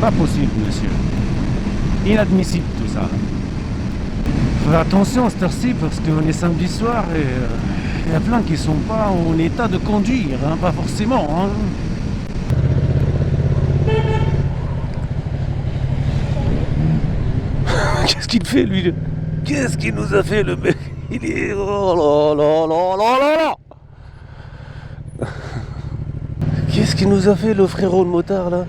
Pas possible, monsieur. Inadmissible tout ça. Faut faire attention à cette heure-ci parce qu'on est samedi soir et il y a plein qui sont pas en état de conduire, hein, pas forcément. Hein. Qu'est-ce qu'il fait lui? Qu'est-ce qu'il nous a fait le mec? Il est... Oh là là là là là là. Qu'est-ce qu'il nous a fait le frérot le motard là?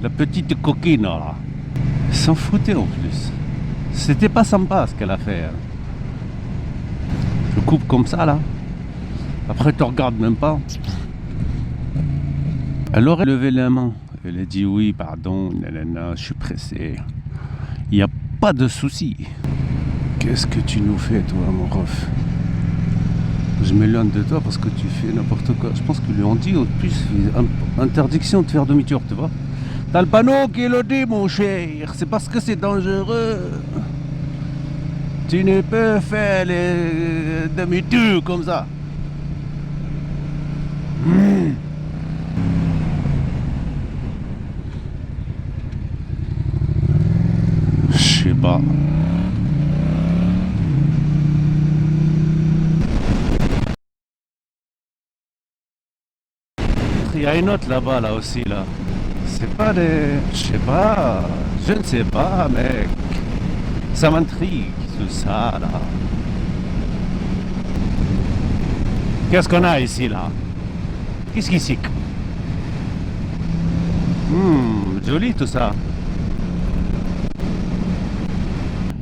La petite coquine là. S'en foutait en plus. C'était pas sympa ce qu'elle a fait. Je coupe comme ça là. Après tu regardes même pas. Elle aurait levé la main. Elle a dit oui, pardon, nanana, je suis pressé. Il n'y a pas de souci. Qu'est-ce que tu nous fais toi mon ref? Je m'éloigne de toi parce que tu fais n'importe quoi. Je pense qu'ils lui ont dit au plus interdiction de faire demi-tour, tu vois. T'as le panneau qui le dit mon cher. C'est parce que c'est dangereux. Tu ne peux faire les demi-tours comme ça. Je sais pas. Il y a une autre là-bas là aussi là. C'est pas des... Je sais pas. Je ne sais pas mec. Ça m'intrigue tout ça là. Qu'est-ce qu'on a ici là? Qu'est-ce qui c'est? Joli tout ça.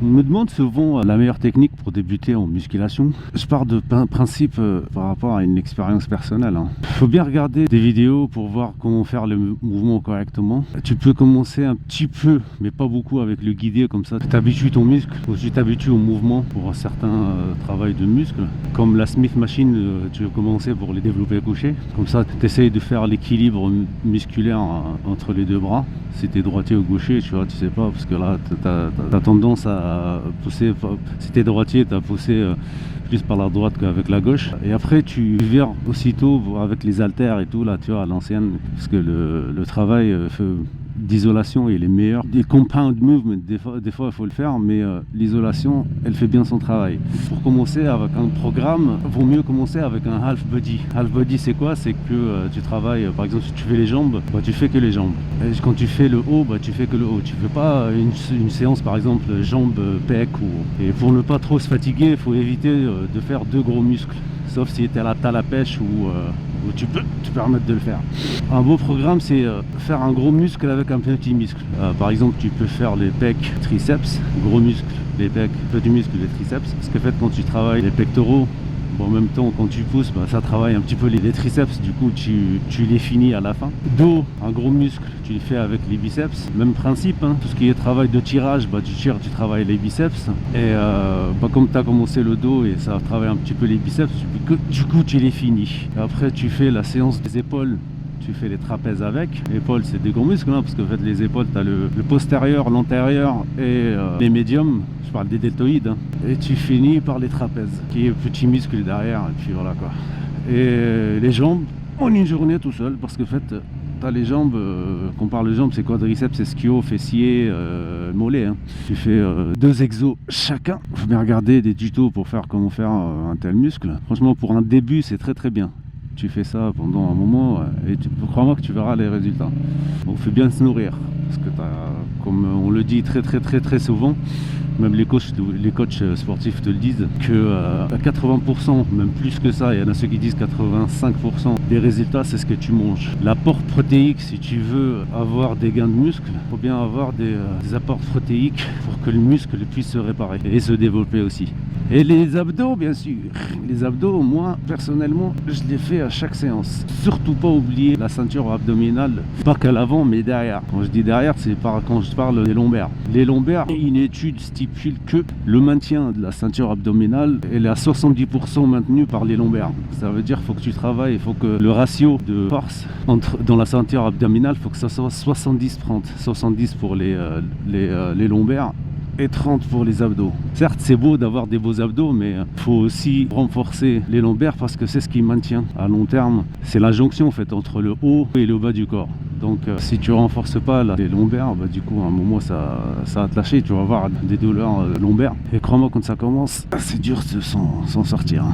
On me demande souvent la meilleure technique pour débuter en musculation. Je pars de principe par rapport à une expérience personnelle. Il faut bien regarder des vidéos pour voir comment faire le mouvement correctement. Tu peux commencer un petit peu, mais pas beaucoup avec le guidé comme ça. Tu t'habitues ton muscle, tu t'habitues au mouvement pour un certain travail de muscle. Comme la Smith Machine, tu veux commencer pour les développer couchés. Comme ça, tu essayes de faire l'équilibre musculaire entre les deux bras. Si tu es droitier ou gaucher, tu vois, tu sais pas, parce que là, tu as tendance à pousser. Si tu es droitier, tu as poussé plus par la droite qu'avec la gauche. Et après, tu vires aussitôt avec les haltères et tout, là, tu vois, à l'ancienne, parce que le travail d'isolation il est meilleur. Des compound movements, des fois il faut le faire, mais l'isolation, elle fait bien son travail. Pour commencer avec un programme, vaut mieux commencer avec un half body. Half body, c'est quoi? C'est que tu travailles, par exemple, si tu fais les jambes, bah, tu fais que les jambes. Et quand tu fais le haut, bah, tu fais que le haut. Tu fais pas une séance, par exemple, jambes, pec. Et pour ne pas trop se fatiguer, il faut éviter de faire deux gros muscles. Sauf si tu as la pêche ou tu peux te permettre de le faire. Un beau programme, c'est faire un gros muscle avec un petit muscle. Par exemple, tu peux faire les pecs, triceps, gros muscle, les pecs, petit muscle, les triceps. Parce que en fait, quand tu travailles les pectoraux, bon, en même temps, quand tu pousses, bah, ça travaille un petit peu les triceps. Du coup, tu les finis à la fin. Dos, un gros muscle, tu le fais avec les biceps. Même principe, hein. Tout ce qui est travail de tirage, bah, tu tires, tu travailles les biceps. Et bah, comme tu as commencé le dos et ça travaille un petit peu les biceps, du coup, tu les finis. Et après, tu fais la séance des épaules. Tu fais les trapèzes avec. Épaules, c'est des gros muscles, hein, parce que en fait, les épaules, tu as le postérieur, l'antérieur et les médiums. Je parle des deltoïdes. Hein. Et tu finis par les trapèzes, qui est petit muscle derrière. Et puis voilà quoi. Et les jambes, en une journée tout seul, parce que en fait, tu as les jambes, quand on parle de jambes, c'est quadriceps, ischio, fessier, mollet. Hein. Tu fais 2 exos chacun. Il faut bien regarder des tutos pour faire comment faire un tel muscle. Franchement, pour un début, c'est très très bien. Tu fais ça pendant un moment et crois-moi que tu verras les résultats. Bon, faut bien se nourrir parce que comme on le dit très souvent, même les coachs sportifs te le disent, que à 80%, même plus que ça, il y en a ceux qui disent 85% des résultats, c'est ce que tu manges. L'apport protéique, si tu veux avoir des gains de muscles, il faut bien avoir des apports protéiques pour que le muscle puisse se réparer et se développer aussi. Et les abdos, bien sûr. Les abdos, moi, personnellement, je les fais à chaque séance. Surtout pas oublier la ceinture abdominale, pas qu'à l'avant, mais derrière. Quand je dis derrière, c'est quand je parle des lombaires. Les lombaires, une étude stipule que le maintien de la ceinture abdominale, elle est à 70% maintenue par les lombaires. Ça veut dire qu'il faut que tu travailles, il faut que le ratio de force dans la ceinture abdominale, il faut que ça soit 70-30. 70 pour les lombaires et 30 pour les abdos. Certes, c'est beau d'avoir des beaux abdos, mais il faut aussi renforcer les lombaires parce que c'est ce qui maintient à long terme. C'est la jonction en fait entre le haut et le bas du corps. Donc si tu renforces pas là, les lombaires, bah, du coup à un moment ça va te lâcher, tu vas avoir des douleurs lombaires. Et crois-moi, quand ça commence, c'est dur de s'en sortir.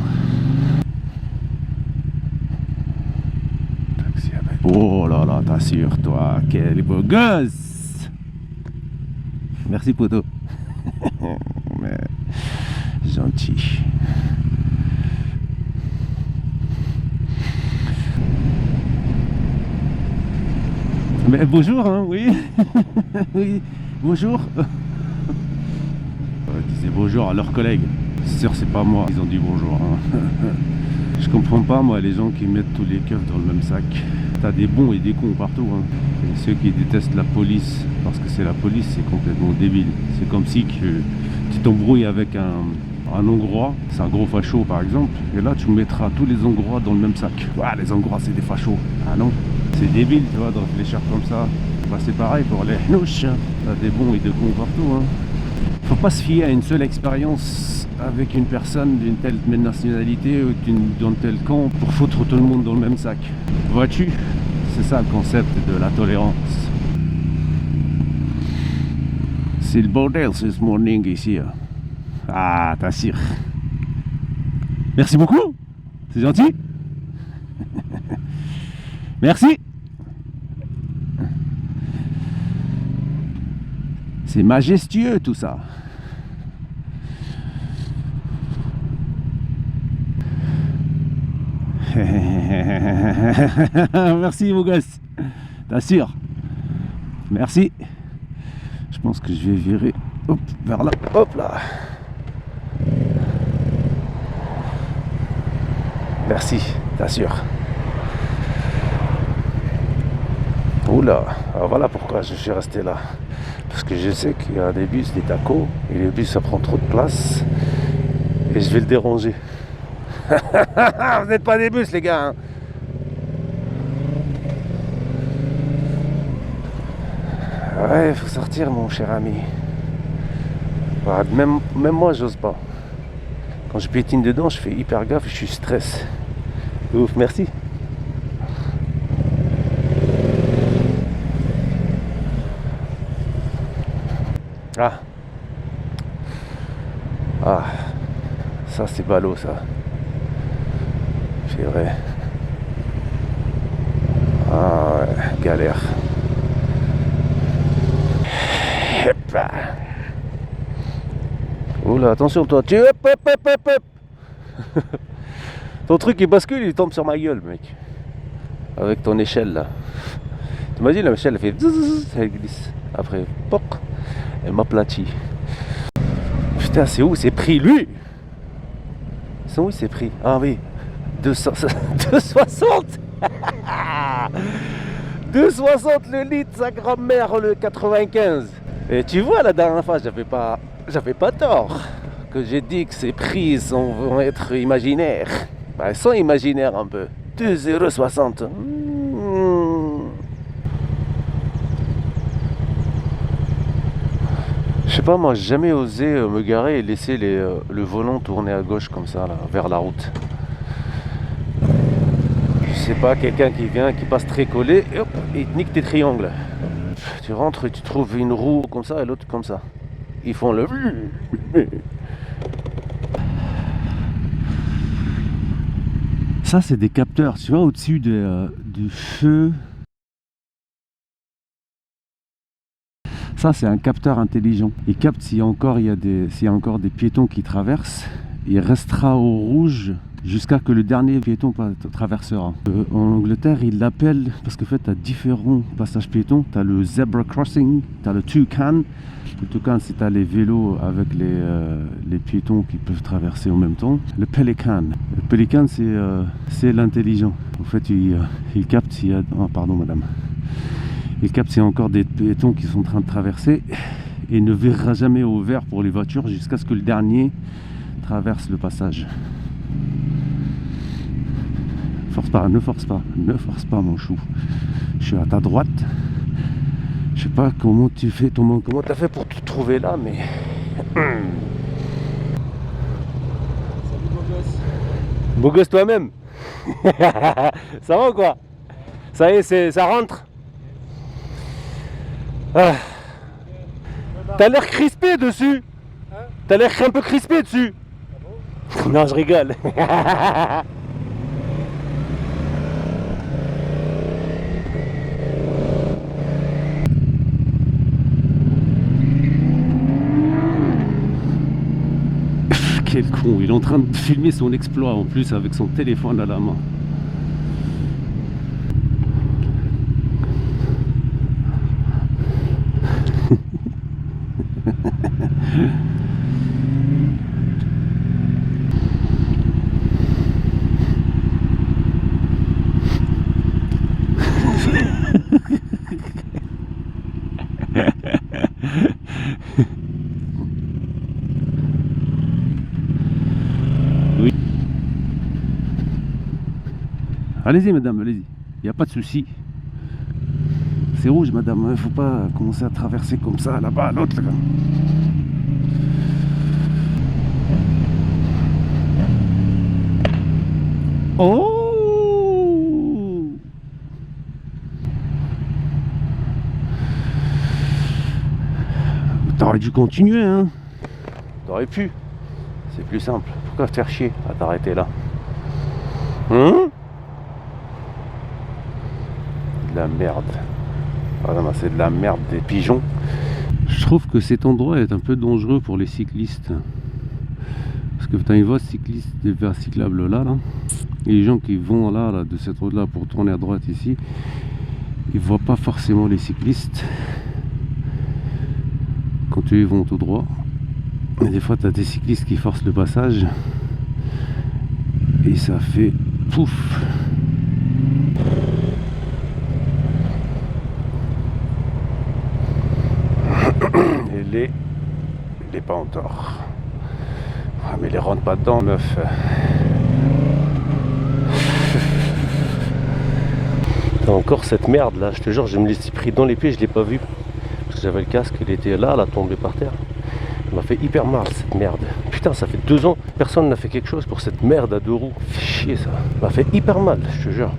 Oh là là, t'assures toi, quel beau gosse. Merci poto. Mais gentil. Mais bonjour, hein, oui. Oui, bonjour. Ils disaient bonjour à leurs collègues. C'est sûr, c'est pas moi, ils ont dit bonjour. Hein. Je comprends pas, moi, les gens qui mettent tous les keufs dans le même sac. T'as des bons et des cons partout. Hein. Et ceux qui détestent la police, parce que c'est la police, c'est complètement débile. C'est comme si tu t'embrouilles avec un Hongrois, c'est un gros facho par exemple, et là tu mettras tous les Hongrois dans le même sac. Ah, les Hongrois c'est des fachos. Ah non, c'est débile, tu vois, de réfléchir comme ça. Bah, c'est pareil pour les hnouches. T'as des bons et des cons partout. Hein. Faut pas se fier à une seule expérience avec une personne d'une telle nationalité ou d'un tel camp pour foutre tout le monde dans le même sac. Vois-tu? C'est ça le concept de la tolérance. C'est le bordel ce morning ici. Ah, t'assures. Merci beaucoup. C'est gentil. Merci. C'est majestueux tout ça. Merci mon gosse. T'assures. Merci. Je pense que je vais virer hop, vers là. Hop là. Merci, t'assures. Oula, alors voilà pourquoi je suis resté là. Parce que je sais qu'il y a des bus, des tacos, et les bus ça prend trop de place. Et je vais le déranger. Vous n'êtes pas des bus les gars. Hein. Ouais, il faut sortir mon cher ami. Bah, même moi j'ose pas. Quand je piétine dedans, je fais hyper gaffe, je suis stress. Ouf, merci. Ah. Ah. Ça c'est ballot ça. C'est vrai. Ah ouais, galère. Oula, attention toi, tu hop hop hop hop hop. Ton truc il bascule, il tombe sur ma gueule mec. Avec ton échelle là. T'imagines l'échelle elle fait zzz, elle glisse. Après, poc, elle m'aplatit. Putain, c'est où c'est pris lui? C'est où c'est pris? Ah oui, 260. 260 le litre, sa grand-mère le 95. Et tu vois la dernière fois, j'avais pas tort. Que j'ai dit que ces prix vont être imaginaires. Bah, ils sont imaginaires un peu. 2,60 €. Je sais pas, moi j'ai jamais osé me garer et laisser le volant tourner à gauche comme ça, là, vers la route. Je sais pas, quelqu'un qui vient, qui passe très collé, et hop, il te nique tes triangles. Tu rentres et tu trouves une roue comme ça et l'autre comme ça. Ils font le... Ça c'est des capteurs, tu vois, au-dessus du feu. Ça c'est un capteur intelligent. Il capte s'il y a encore des piétons qui traversent. Il restera au rouge jusqu'à que le dernier piéton traversera. En Angleterre, ils l'appellent, parce que en fait, tu as différents passages piétons. Tu as le zebra crossing, tu as le toucan. Le toucan, c'est tu les vélos avec les piétons qui peuvent traverser en même temps. Le pelican. Le pelican, c'est l'intelligent. En fait, il capte s'il y a... Oh, pardon, madame. Il capte s'il y a encore des piétons qui sont en train de traverser et ne verra jamais au vert pour les voitures jusqu'à ce que le dernier traverse le passage. Force pas, ne force pas mon chou. Je suis à ta droite. Je sais pas comment tu fais, comment t'as fait pour te trouver là, mais beau gosse. Beau gosse toi-même. Ça va ou quoi? Ça y est, ça rentre. Ah. T'as l'air crispé dessus. Hein? T'as l'air un peu crispé dessus. Ah bon? Non, je rigole. Quel con, il est en train de filmer son exploit en plus avec son téléphone à la main. Oui. Allez-y madame, allez-y. Il n'y a pas de souci. C'est rouge madame, faut pas commencer à traverser comme ça là-bas, l'autre là. Oh! T'aurais dû continuer, hein. T'aurais pu. C'est plus simple. Pourquoi te faire chier à t'arrêter là? De la merde. Ah non, c'est de la merde, des pigeons. Je trouve que cet endroit est un peu dangereux pour les cyclistes. Parce que tu as une voie cycliste, des voies cyclables là. Et les gens qui vont là, de cette route là pour tourner à droite ici, ils voient pas forcément les cyclistes quand eux ils vont tout droit. Et des fois tu as des cyclistes qui forcent le passage et ça fait pouf. Et il est pas en tort. Ah, mais les rentre pas dedans, meuf. Encore cette merde là, je te jure, je me l'ai pris dans les pieds, je l'ai pas vu. Parce que j'avais le casque, il était là, tombé par terre. Ça m'a fait hyper mal cette merde. Putain, ça fait 2 ans, personne n'a fait quelque chose pour cette merde à 2 roues. Fait chier ça. Ça m'a fait hyper mal, je te jure.